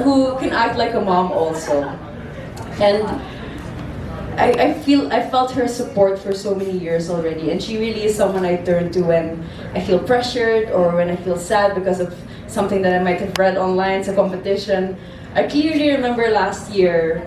who can act like a mom also. And I felt her support for so many years already, and she really is someone I turn to when I feel pressured or when I feel sad because of something that I might have read online, it's a competition. I clearly remember last year,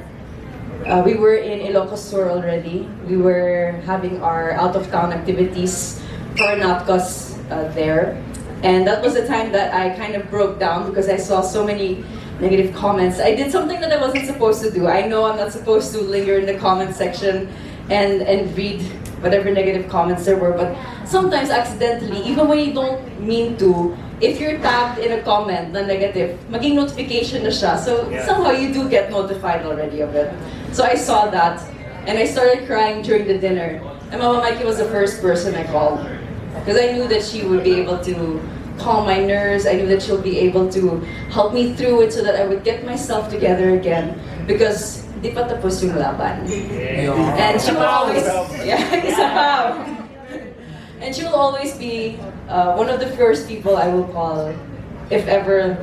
we were in Ilocos Sur already. We were having our out-of-town activities for Natcos there. And that was the time that I kind of broke down because I saw so many negative comments. I did something that I wasn't supposed to do. I know I'm not supposed to linger in the comment section and read whatever negative comments there were, but sometimes accidentally, even when you don't mean to, if you're tagged in a comment na negative, maging notification na siya. So somehow you do get notified already of it. So I saw that, and I started crying during the dinner. And Mama Mikey was the first person I called. Because I knew that she would be able to calm my nerves. I knew that she'll be able to help me through it so that I would get myself together again. Because di pa tapos yung laban. And she will always, and she will always be one of the first people I will call if ever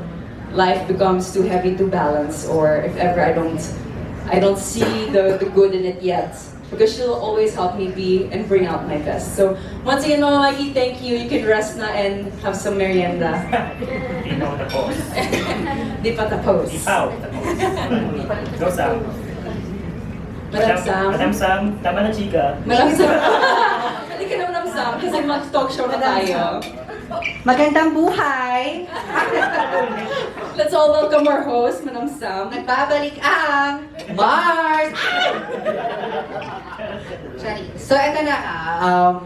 life becomes too heavy to balance, or if ever I don't see the good in it yet. Because she'll always help me be and bring out my best. So once again, Mama Mikey, thank you. You can rest na and have some merienda. Di pa ako tapos. Di pa tapos. Go Sam. Madam Sam. Madam Sam, tama na chika. Madam Sam. Hindi ka na Madam Sam kasi mag-talk show na tayo. Magandang buhay! Let's all welcome our host, Madam Sam. Nagbabalik ang Mars! Sorry. So, ito na.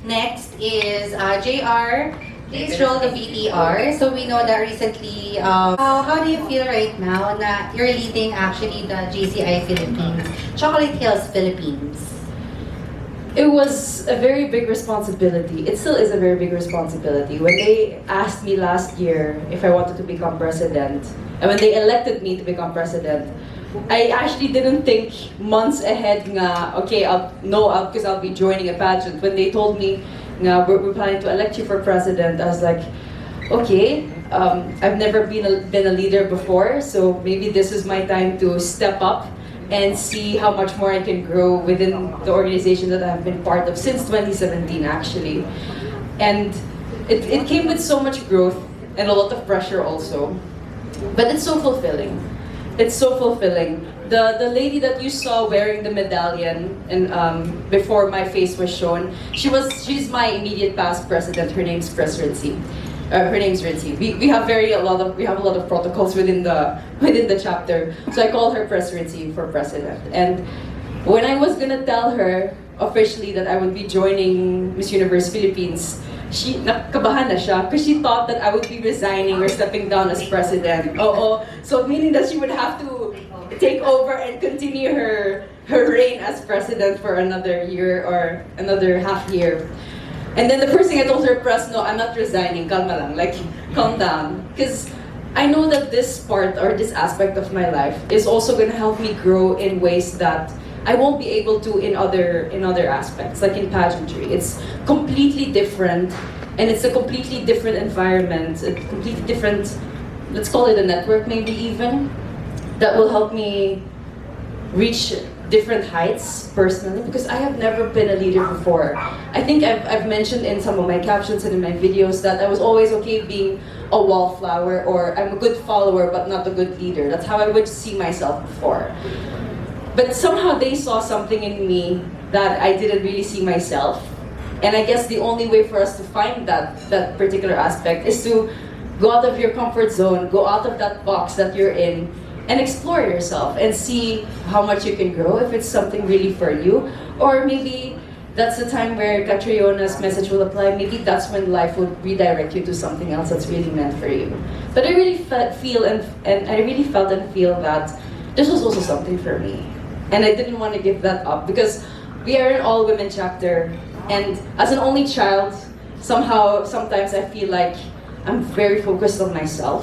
Next is JR. Please roll the VTR. So, we know that recently, how do you feel right now na you're leading actually the JCI Philippines, Chocolate Hills Philippines? It was a very big responsibility. It still is a very big responsibility. When they asked me last year if I wanted to become president, and when they elected me to become president, I actually didn't think months ahead nga, okay, because I'll be joining a pageant. When they told me nga, we're planning to elect you for president, I was like, okay, I've never been a leader before, so maybe this is my time to step up and see how much more I can grow within the organization that I've been part of since 2017 actually. And it came with so much growth and a lot of pressure also. But it's so fulfilling. It's so fulfilling. The lady that you saw wearing the medallion and before my face was shown, she's my immediate past president. Her name's Presidency. Her name's Ritzy. We have a lot of protocols within the chapter. So I call her Press Ritzy for president. And when I was gonna tell her officially that I would be joining Miss Universe Philippines, nakabahan na siya because she thought that I would be resigning or stepping down as president. So meaning that she would have to take over and continue her reign as president for another year or another half year. And then the first thing I told her, press, no, I'm not resigning, kalma lang, like, calm down. Because I know that this part or this aspect of my life is also going to help me grow in ways that I won't be able to in other aspects, like in pageantry. It's completely different, and it's a completely different environment, a completely different, let's call it a network maybe even, that will help me reach different heights personally, because I have never been a leader before. I think I've mentioned in some of my captions and in my videos that I was always okay being a wallflower, or I'm a good follower but not a good leader. That's how I would see myself before. But somehow they saw something in me that I didn't really see myself. And I guess the only way for us to find that particular aspect is to go out of your comfort zone, go out of that box that you're in, and explore yourself and see how much you can grow, if it's something really for you. Or maybe that's the time where Catriona's message will apply. Maybe that's when life will redirect you to something else that's really meant for you. But I really felt and feel that this was also something for me. And I didn't want to give that up because we are an all-women chapter. And as an only child, sometimes I feel like I'm very focused on myself.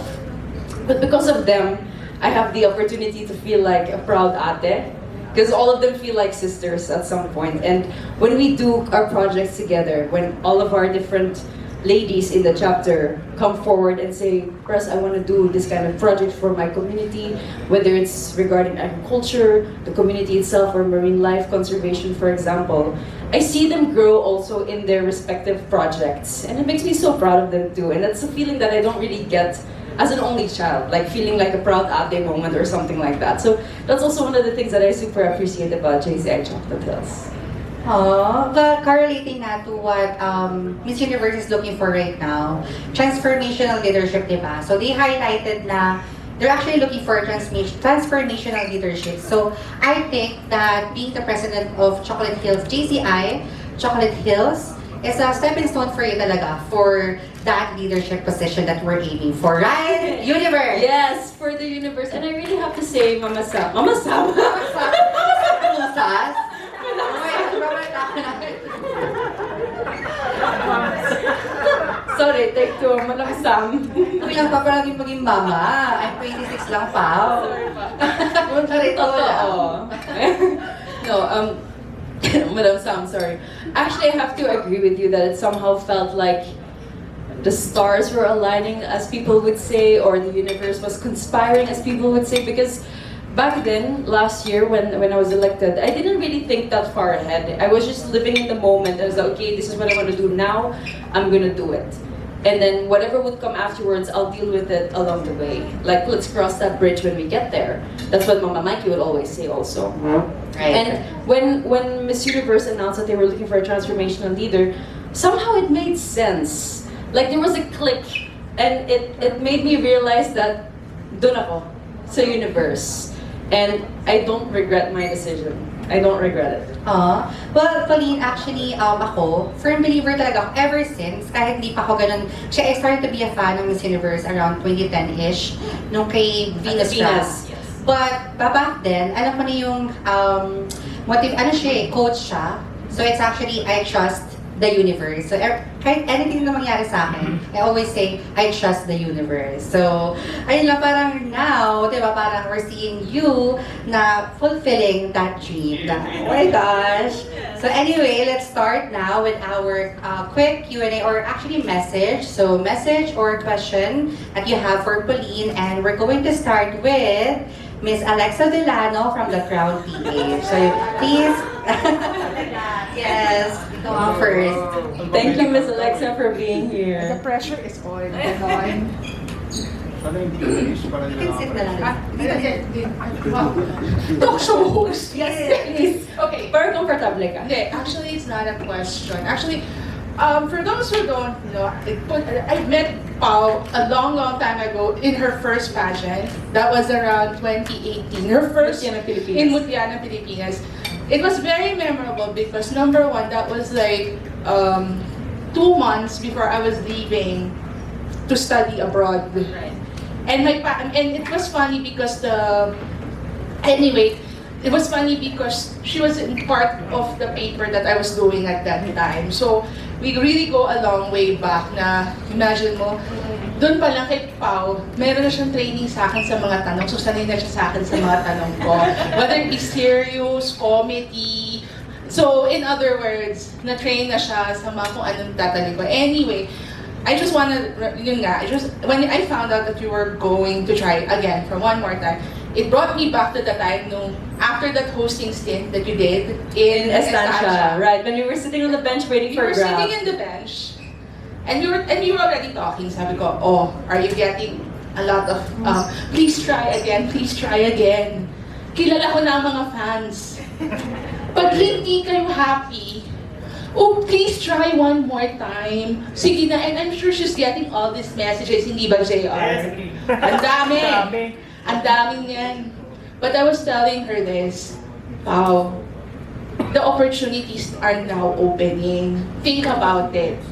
But because of them, I have the opportunity to feel like a proud ate, because all of them feel like sisters at some point. And when we do our projects together, when all of our different ladies in the chapter come forward and say, Pres, I want to do this kind of project for my community, whether it's regarding agriculture, the community itself, or marine life conservation, for example. I see them grow also in their respective projects, and it makes me so proud of them too. And that's a feeling that I don't really get as an only child, like feeling like a proud ate moment or something like that. So that's also one of the things that I super appreciate about JCI Chocolate Hills. Correlating na to what Miss Universe is looking for right now, transformational leadership, diba? So they highlighted na they're actually looking for transformational leadership. So I think that being the president of Chocolate Hills, JCI Chocolate Hills, is a stepping stone for you talaga for that leadership position that we're aiming for, right? Universe! Yes, for the universe. And I really have to say, Mama Sam. Mama Sam? Pusas? Sorry, take two. Madam Sam. Kuya pa palagi maging mama. I'm 26 lang pa. Totoo. No, Madam Sam, sorry. Actually, I have to agree with you that it somehow felt like the stars were aligning, as people would say, or the universe was conspiring, as people would say, because back then, last year, when I was elected, I didn't really think that far ahead. I was just living in the moment. I was like, okay, this is what I want to do now, I'm gonna do it. And then whatever would come afterwards, I'll deal with it along the way. Like, let's cross that bridge when we get there. That's what Mama Mikey would always say also. Right. And when Miss Universe announced that they were looking for a transformational leader, somehow it made sense. Like, there was a click, and it made me realize that dun ako sa universe. And I don't regret my decision. I don't regret it. Well, Pauline, actually, ako, firm believer talaga ako ever since, kahit di pa ako ganun, I started to be a fan ng Miss Universe around 2010-ish, nung kay Venus Ross. Yes. But back then, alam ko na yung coach siya. So it's actually, I trust the universe. So kahit anything na mangyari sa akin, I always say, I trust the universe. So, ayun lang, parang now, di ba, parang we're seeing you na fulfilling that dream. Oh my gosh. So anyway, let's start now with our quick Q&A, or actually message. So message or question that you have for Pauline, and we're going to start with Miss Alexa Delano from the Crown PH. So please, yes, go on first. Thank you, Miss Alexa, for being The here. pressure is on. Ganon. You can sit na lang. Wow. Talk show host. Yes, please. Okay. Very comfortable ka. Okay, actually, it's not a question. Actually, for those who don't know, I met Pau a long time ago in her first pageant. That was around 2018. Her first Mutiana, Pilipinas. in Mutiana, Pilipinas. It was very memorable because number one, that was like 2 months before I was leaving to study abroad. Right. And it was funny because it was funny because she was in part of the paper that I was doing at that time. So we really go a long way back na, imagine mo, doon pa lang kay Pau, meron na siyang training sa akin sa mga tanong. So sanay na siya sa akin sa mga tanong ko. Whether it be serious, comedy. So in other words, na-train na siya sa mga kung anong tatanong ko. Anyway, I just wanna, yun nga, when I found out that you were going to try again for one more time, it brought me back to the time nung after that hosting stint that you did in Estancia, right? When we were sitting on the bench waiting You for were Grab. sitting in the bench, and we were already talking. Sabi ko, oh, are you getting a lot of, please try again, please try again. Kilala ko na ang mga fans. Pag hindi kayo happy, oh, please try one more time. Sige na, and I'm sure she's getting all these messages, hindi ba, JR? Ang dami. Ang dami niyan. But I was telling her this, wow, the opportunities are now opening. Think about it.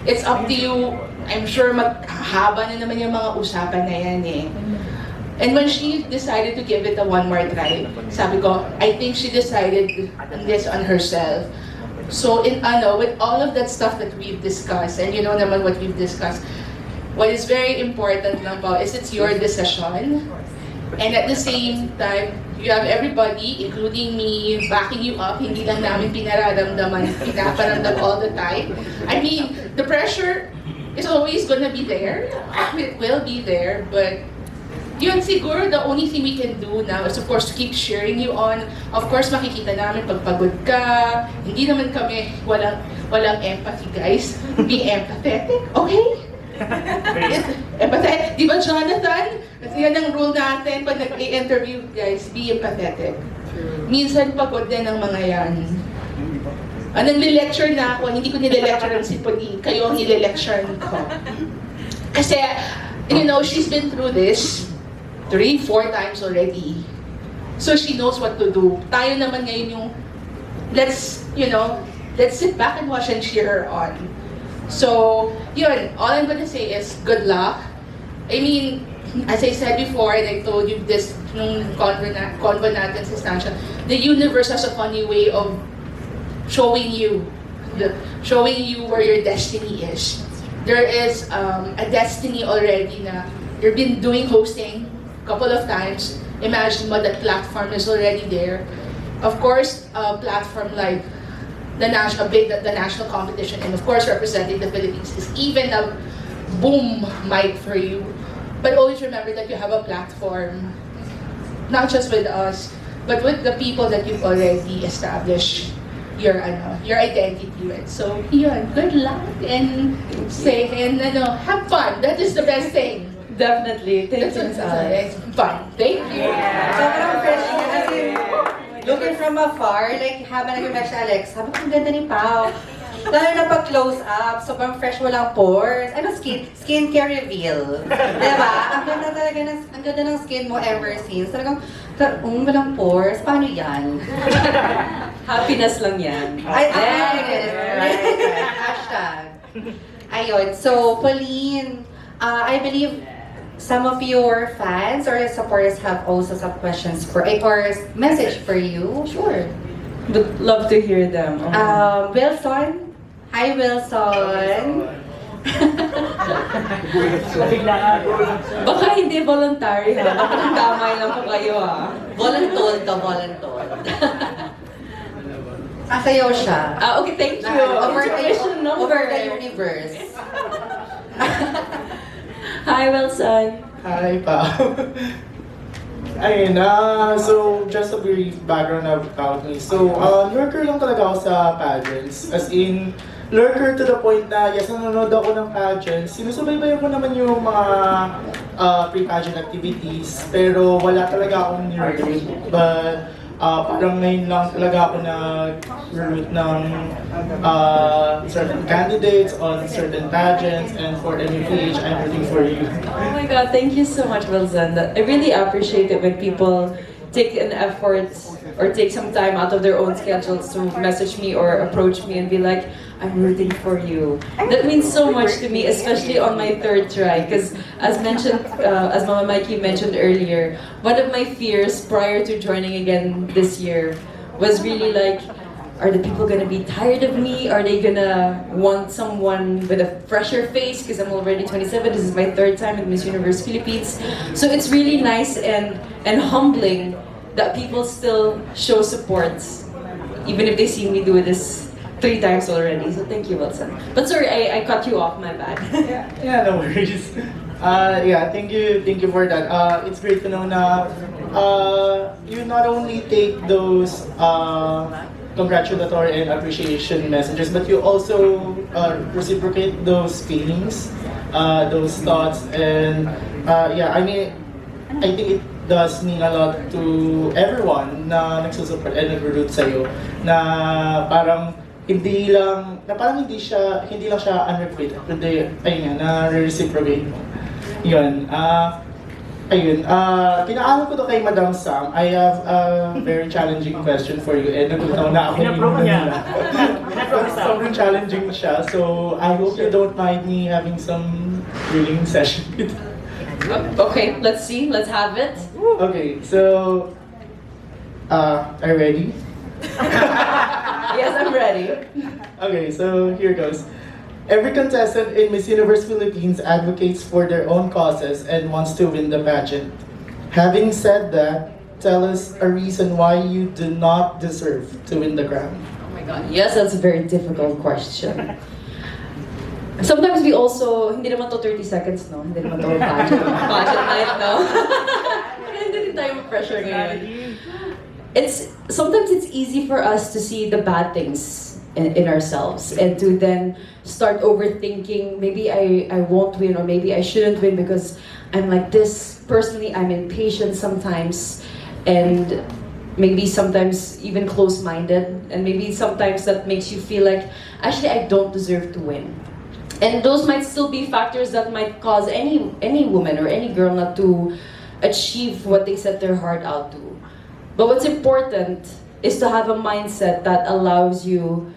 It's up to you. I'm sure maghahaba na naman yung mga usapan na yan eh. And when she decided to give it a one more try, sabi ko, I think she decided this on herself. So with all of that stuff that we've discussed, and you know naman what we've discussed, what is very important lang po is it's your decision. And at the same time, you have everybody, including me, backing you up. Hindi lang namin pinaparamdam all the time. I mean, the pressure is always gonna be there. It will be there, but yun siguro the only thing we can do now is of course to keep cheering you on. Of course makikita namin pag pagod ka. Hindi naman kami walang empathy, guys. Be empathetic, okay? Empathetic. Di ba, Jonathan? Yan ang rule natin pag nag-i-interview, guys. Be empathetic. Minsan pagod din ang mga yan. Nag-lecture na ako, hindi ko nile-lecture si Pauline. Kayo ang nile-lecture ko. Kasi, you know, she's been through this 3-4 times already. So she knows what to do. Tayo naman ngayon yung, let's sit back and watch and cheer her on. So, yun, all I'm gonna say is good luck. I mean, as I said before, and I told you this nung convo natin sa stanchion, the universe has a funny way of showing you where your destiny is. There is a destiny already na you've been doing hosting couple of times. Imagine mo that platform is already there. Of course, a platform like the national competition, and of course representing the Philippines is even a boom mic for you. But always remember that you have a platform, not just with us, but with the people that you've already established your identity with. So, yun, good luck and have fun. That is the best thing. Definitely. Thank you, Ms. Alex. Fun. Thank you. Sobrang fresh niya kasi looking from afar, like habang nag-match si Alex, sabi ko, ang ganda ni Pao. Lalo na pag close up, sobrang fresh, walang pores. Skincare reveal. Diba? Ang ganda talaga ang ganda ng skin mo ever since. Talagang, walang pores. Paano yan? Happiness lang yan. Right. Hashtag. Ayun. So, Pauline, I believe some of your fans or supporters have also some questions or message for you. Sure. Would love to hear them. Wilson. Hi, Wilson. Baka hindi voluntary ha. Baka damay lang po kayo ha. Voluntold. Sayaw siya. Okay, thank you. Over the universe. Hi, Wilson. Hi, Pao. Ayun, so just a brief background about me. So, lurker lang talaga ako sa pageants. As in, lurker to the point na, yes, nanonood ako ng pageants. Sinusubaybayan ko naman yung mga pre-pageant activities, pero wala talaga akong nirelate. But, parang ngayon lang talaga ako nag-root ng certain candidates on certain pageants, and for MUPH, I'm rooting for you. Oh my God, thank you so much, Wilson. I really appreciate it when people take an effort or take some time out of their own schedules to message me or approach me and be like, I'm rooting for you. That means so much to me, especially on my third try. Because as mentioned, as Mama Mikey mentioned earlier, one of my fears prior to joining again this year was really like, are the people gonna be tired of me? Are they gonna want someone with a fresher face? Because I'm already 27, this is my third time at Miss Universe Philippines. So it's really nice and humbling that people still show support, even if they see me do this 3 times already. So thank you, Wilson. But sorry, I cut you off, my bad. Yeah, no worries. Thank you for that. It's great to know na you not only take those congratulatory and appreciation messages, but you also reciprocate those feelings, those thoughts, and I think it does mean a lot to everyone na nagsusupport and nag-root sa'yo, na parang hindi lang siya unrequited, kundi ayun nga, na-reciprocate mo. Yun. Pinaalam ko to kay Madam Sam. I have a very challenging question for you, and nagutom na ako. Pinapromo niya. Sobrang challenging siya, so I hope you don't mind me having some grilling session with you. Okay, let's see. Let's have it. Okay, so are you ready? Yes, I'm ready. Okay, so here goes. Every contestant in Miss Universe Philippines advocates for their own causes and wants to win the pageant. Having said that, tell us a reason why you do not deserve to win the crown. Oh my God. Yes, that's a very difficult question. Sometimes we also, hindi naman to 30 seconds, no? Hindi naman to pageant night, no? Hindi din tayo pressure ngayon. Sometimes it's easy for us to see the bad things in ourselves and to then start overthinking, maybe I won't win or maybe I shouldn't win because I'm like this. Personally, I'm impatient sometimes and maybe sometimes even close-minded, and maybe sometimes that makes you feel like, actually, I don't deserve to win. And those might still be factors that might cause any woman or any girl not to achieve what they set their heart out to. But what's important is to have a mindset that allows you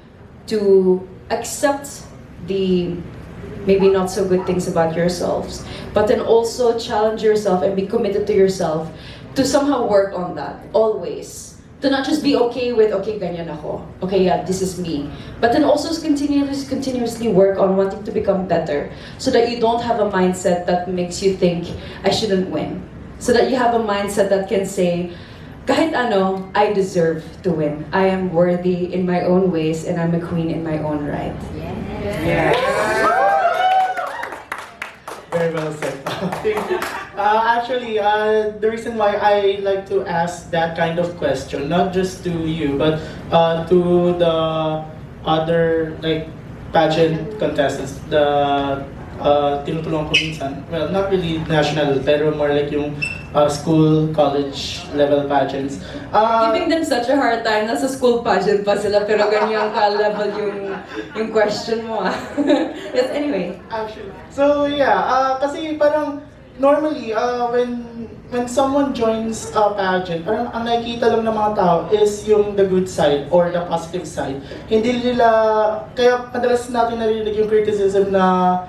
to accept the maybe not so good things about yourselves, but then also challenge yourself and be committed to yourself to somehow work on that, always. To not just be okay with, okay, ganyan ako. Okay, yeah, this is me. But then also continuously work on wanting to become better so that you don't have a mindset that makes you think, I shouldn't win. So that you have a mindset that can say, kahit ano, I deserve to win. I am worthy in my own ways and I'm a queen in my own right. Yes. Very well said. Actually, the reason why I like to ask that kind of question, not just to you, but to the other like pageant contestants, the tinutulungan ko minsan, well, not really national, pero more like yung school, college level pageants. Giving them such a hard time, nasa school pageant pa sila, pero ganyan ka-level yung question mo ah. Yes, anyway. Actually. So yeah, kasi parang normally when someone joins a pageant, parang ang nakikita lang ng mga tao is yung the good side or the positive side. Hindi nila, kaya madalas natin narinig yung criticism na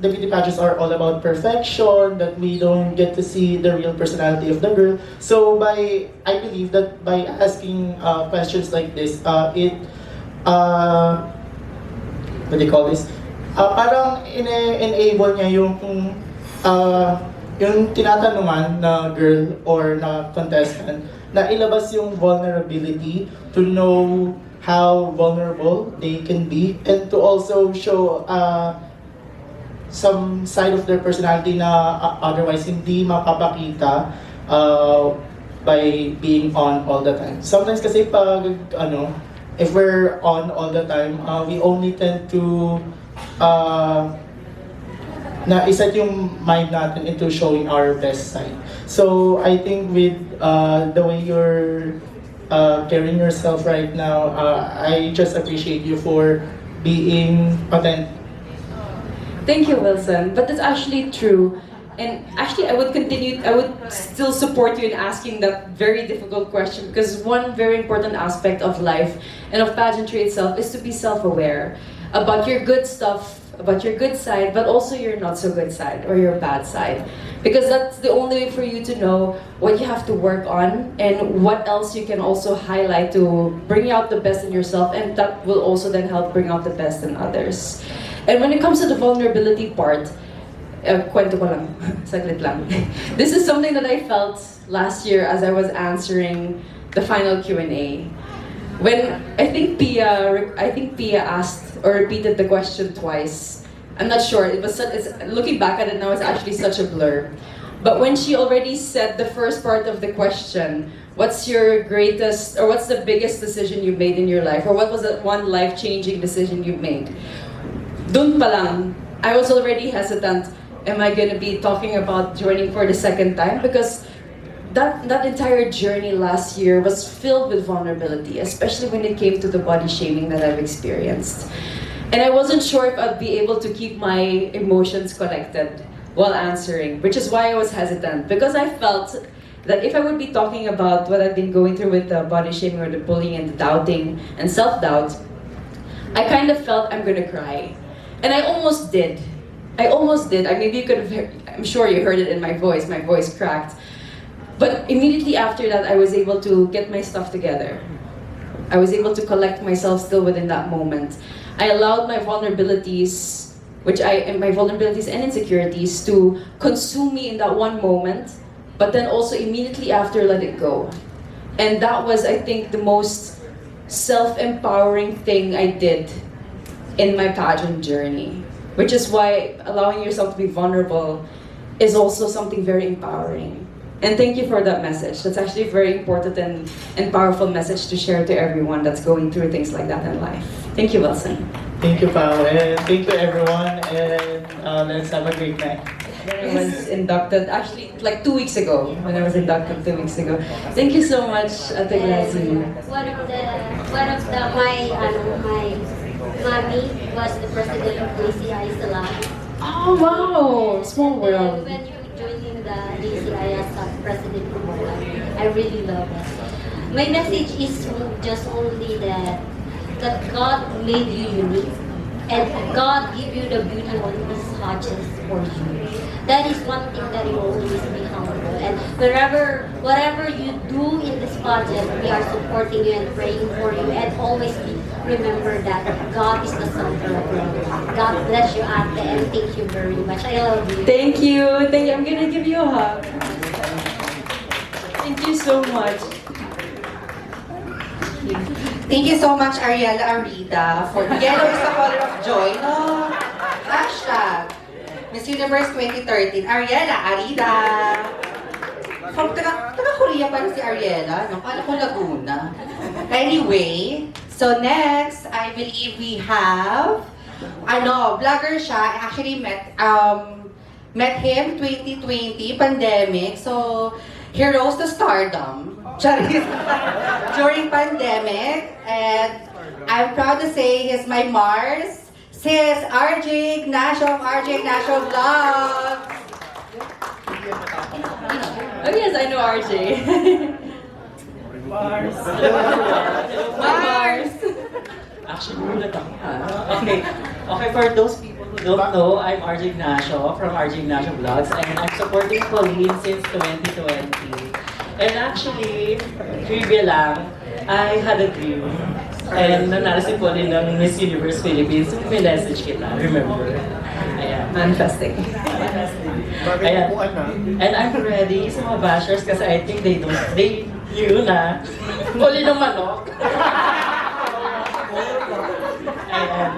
the beauty pageants are all about perfection, that we don't get to see the real personality of the girl. So I believe that by asking questions like this, it what do you call this? Parang enable niya yung tinatanungan na girl or na contestant na ilabas yung vulnerability, to know how vulnerable they can be, and to also show some side of their personality na otherwise hindi mapapakita by being on all the time. Sometimes kasi pag if we're on all the time, we only tend to na iset yung mind natin into showing our best side. So I think with the way you're carrying yourself right now, I just appreciate you for being authentic. Thank you, Wilson. But that's actually true. And actually, I would still support you in asking that very difficult question, because one very important aspect of life and of pageantry itself is to be self-aware about your good stuff, about your good side, but also your not so good side or your bad side. Because that's the only way for you to know what you have to work on and what else you can also highlight to bring out the best in yourself, and that will also then help bring out the best in others. And when it comes to the vulnerability part, kwento ko lang, saglit lang. This is something that I felt last year as I was answering the final Q&A. When I think Pia asked or repeated the question twice. I'm not sure. Looking back at it now, it's actually such a blur. But when she already said the first part of the question, what's your greatest or what's the biggest decision you made in your life, or what was that one life-changing decision you made? Dun pa lang, I was already hesitant. Am I gonna be talking about joining for the second time? Because that entire journey last year was filled with vulnerability, especially when it came to the body shaming that I've experienced. And I wasn't sure if I'd be able to keep my emotions collected while answering, which is why I was hesitant. Because I felt that if I would be talking about what I've been going through with the body shaming or the bullying and the doubting and self-doubt, I kind of felt I'm gonna cry. And I almost did. Maybe you could have, I'm sure you heard it in my voice cracked. But immediately after that, I was able to get my stuff together. I was able to collect myself still within that moment. I allowed my vulnerabilities, and insecurities to consume me in that one moment, but then also immediately after let it go. And that was, I think, the most self-empowering thing I did in my pageant journey, which is why allowing yourself to be vulnerable is also something very empowering. And thank you for that message. That's actually a very important and powerful message to share to everyone that's going through things like that in life. Thank you, Wilson. Thank you, Pao, and thank you everyone, and let's have a great night. When I was inducted, actually like 2 weeks ago, when I was inducted 2 weeks ago. Thank you so much, Ate Gracie. One of my mommy was the president of JCI Salon. Oh wow, small And world. when you joining the JCI as a president of I really love it. My message is just only that God made you unique and God give you the beauty on His touches for you. That is one thing that you always be humble. And whatever you do in this project, we are supporting you and praying for you, and always remember that God is the center of your life. God bless you, Ate, and thank you very much. I love you. Thank you. Thank you. I'm gonna give you a hug. Thank you so much. Thank you so much, Ariela Arita, for yellow is the color of joy. No, hashtag Miss Universe 2013, Ariela Arita. From taga-Korea pa rin si Ariela, no? Kala ko Laguna. Anyway, so next, I believe we have, vlogger siya. I actually met him 2020, pandemic. So, he rose to stardom. Charis. During pandemic, and I'm proud to say he's my Mars. Sis RJ Ignacio of RJ Ignacio Vlogs. Oh yes, I know RJ. Mars. Mars. Actually, nagulat ako. Okay, for those people who don't know, I'm RJ Ignacio from RJ Ignacio Vlogs, and I'm supporting Pauline since 2020. And actually, trivia lang, I had a dream, and nanalo si Pauline ng Miss Universe Philippines, may message kita, remember? Ayan. Manifesting. Ayan. And I'm ready sa mga bashers kasi I think they knew na Pauline ng manok. Ayan.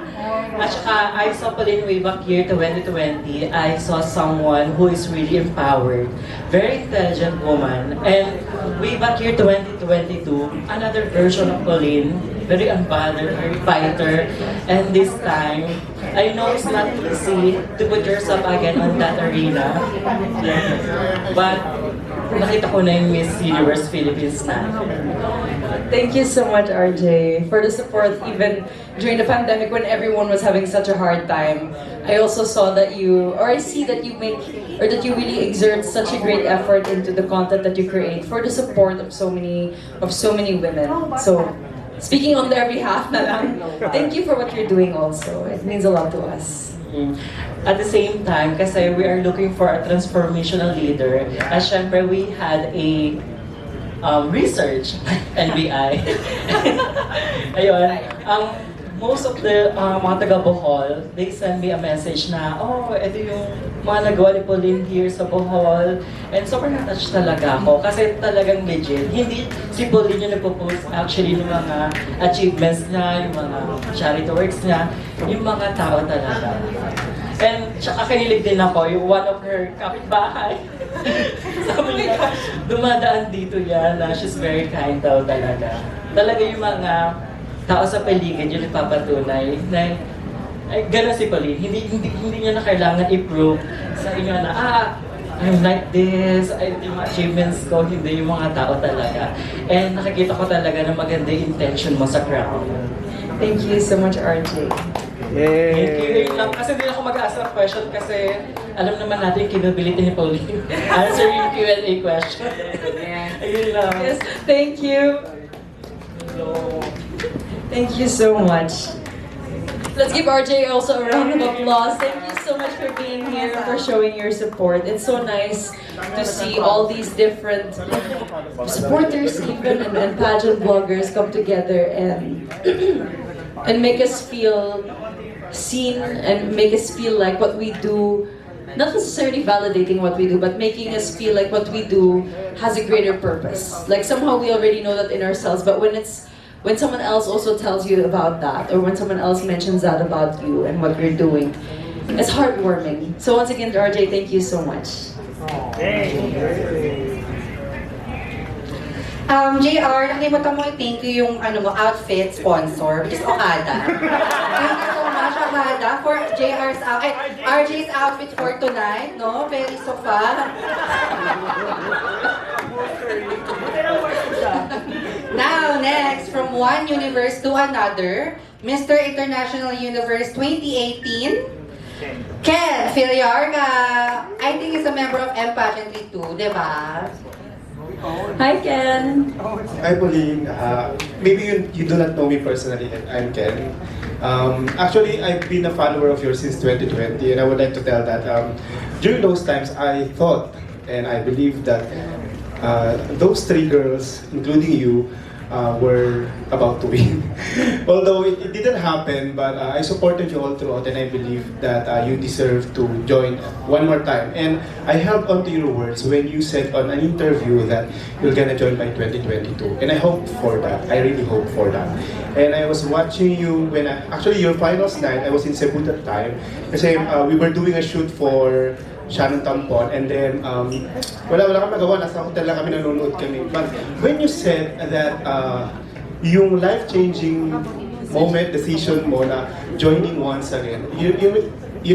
At saka, I saw Pauline way back year 2020, I saw someone who is really empowered, very intelligent woman. And way back year 2022, another version of Pauline, very unbothered, very fighter. And this time, I know it's not easy to put yourself again on that arena. But nakita ko na yung Miss Universe Philippines na. Thank you so much, RJ, for the support even during the pandemic when everyone was having such a hard time. I also saw that I see that you make, or that you really exert such a great effort into the content that you create for the support of so many women. So, speaking on their behalf na lang, thank you for what you're doing also. It means a lot to us. At the same time, kasi we are looking for a transformational leader, at syempre we had a research, NBI. Ayun, most of the mga taga Bohol, they send me a message na, ito yung mga nagawa ni Pauline here sa Bohol. And sobrang na-touch talaga ako kasi talagang legit. Hindi si Pauline yung nagpo-post actually ng mga achievements niya, yung mga charity works niya, yung mga tao talaga. And tsaka kinilig din ako, yung one of her kapitbahay. Sabi niya, dumadaan dito yan na she's very kind daw talaga. Talaga yung mga tao sa paligid yung nagpapatunay na gano'n si Pauline. Hindi niya na kailangan i-prove sa inyo na, I'm like this, yung achievements ko, hindi yung mga tao talaga. And nakikita ko talaga na maganda yung intention mo sa crowd. Thank you so much, RJ. Thank you. Yun lang. Kasi hindi ako mag-ask ng question kasi alam naman natin yung capability ni Pauline. Answering yung Q&A question. Ayun lang. Yes, thank you. Thank you so much. Let's give RJ also a round of applause. Thank you so much for being here, for showing your support. It's so nice to see all these different supporters even and pageant bloggers come together and and make us feel seen and make us feel like what we do, not necessarily validating what we do, but making us feel like what we do has a greater purpose. Like somehow we already know that in ourselves, but when when someone else also tells you about that, or when someone else mentions that about you and what you're doing, it's heartwarming. So once again, RJ, thank you so much. JR, nakalimutan mo i-thank you yung outfit sponsor, which is Okada. Thank you so much, Okada, for RJ's outfit for tonight, no? Very sofa. Now, next, from one universe to another, Mr. International Universe 2018, Ken Filiarga. I think he's a member of M Pageantry too, di ba? Hi, Ken. Hi, Pauline. Maybe you do not know me personally. I'm Ken. Actually, I've been a follower of yours since 2020, and I would like to tell that during those times, I thought and I believe that those three girls, including you, were about to win. Although it didn't happen, but I supported you all throughout, and I believe that you deserve to join one more time. And I held on to your words when you said on an interview that you're gonna join by 2022, and I hope for that. I really hope for that. And I was watching you when actually your finals night. I was in Cebu that time kasi we were doing a shoot for Shannon Tampon, and then wala kami magawa, nasa hotel lang kami, nanonood kami. But when you said that yung life-changing moment, decision mo na joining once again, you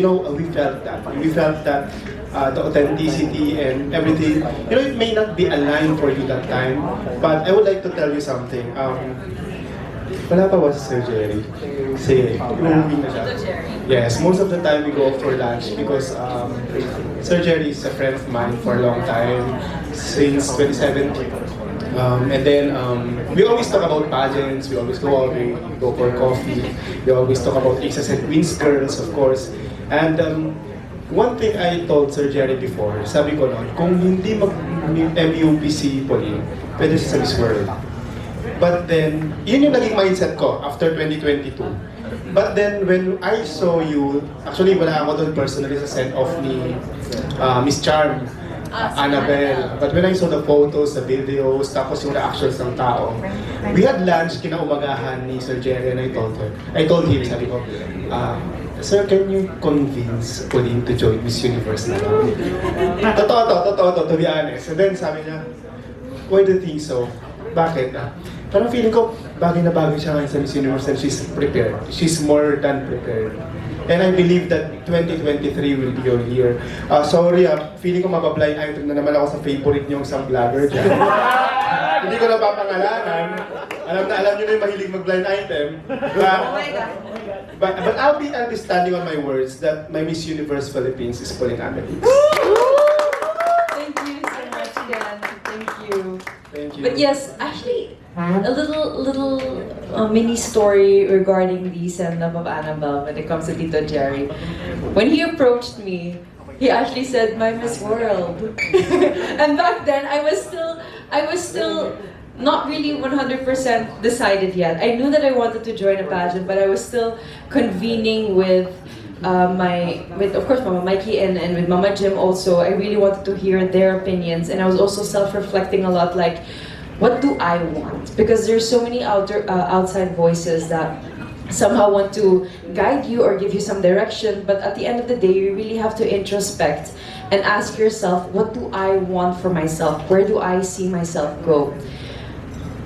know, we felt that. We felt that the authenticity and everything, you know, it may not be aligned for you that time, but I would like to tell you something. Wala pa ba si Sir Jerry? Kasi, umuwi na siya. Yes, most of the time we go for lunch because Sir Jerry is a friend of mine for a long time, since 2017. And then we always talk about pageants, we always go out, we go for coffee, we always talk about Aces and Queens girls, of course. And one thing I told Sir Jerry before, sabi ko noon, kung hindi mag-MUP si Pauline, pwede siya sa Miss World. But then, yun yung naging mindset ko after 2022. But then, when I saw you, actually wala ako doon personally sa send-off ni Miss Charm, Annabelle. But when I saw the photos, the videos, tapos yung reactions ng tao, we had lunch kinaumagahan ni Sir Jerry, and I told him, sabi ko, Sir, can you convince Pauline to join Miss Universe na lang? Totoo to be honest. And then sabi niya, why do you think so? Bakit? Parang feeling ko, bagay na bagay siya ngayon sa Miss Universe and she's prepared. She's more than prepared. And I believe that 2023 will be your year. Sorry, feeling ko mabablind item na naman ako sa favorite niyong isang vlogger dyan. Hindi ko na papangalanan. Alam niyo na yung mahilig mag-blind item. But I'll be standing on my words that my Miss Universe Philippines is Pauline Amelincx. Thank you so much, Ken. Thank you. Thank you. But yes, actually, a little mini story regarding the send-up of Annabelle when it comes to Tito Jerry. When he approached me, he actually said, "My Miss World," and back then I was still not really 100% decided yet. I knew that I wanted to join a pageant, but I was still convening with of course Mama Mikey and with Mama Jim also. I really wanted to hear their opinions, and I was also self-reflecting a lot, like, what do I want? Because there's so many outside voices that somehow want to guide you or give you some direction, but at the end of the day, you really have to introspect and ask yourself, what do I want for myself? Where do I see myself go?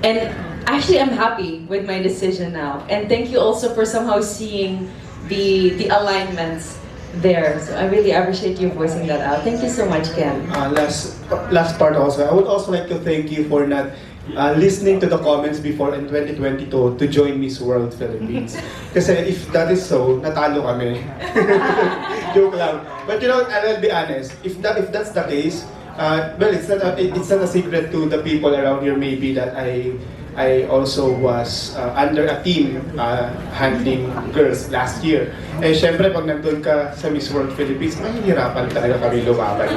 And actually, I'm happy with my decision now. And thank you also for somehow seeing the alignments there. So I really appreciate you voicing that out. Thank you so much, Ken. Last part also, I would also like to thank you for not listening to the comments before in 2022 to join Miss World Philippines. Kasi if that is so, natalo kami. Joke lang. But you know, I'll be honest, if that's the case, well, it's not a secret to the people around here maybe that I also was under a team handling girls last year. Eh, syempre, pag nandun ka sa Miss World Philippines, mahihirapan talaga kami lumaban.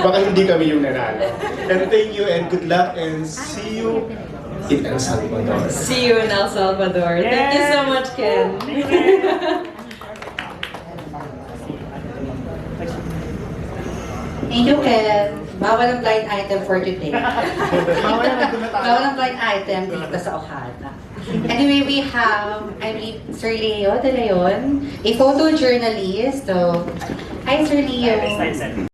Baka hindi kami yung nanalo. And thank you and good luck and see you in El Salvador. See you in El Salvador. Thank you so much, Ken. Thank you, Ken. Bawal ang blind item for today. Bawal ang blind item dito sa Okada. Anyway, we have, I believe, Sir Leo De Leon, a photojournalist. So, hi, Sir Leo. I'm excited.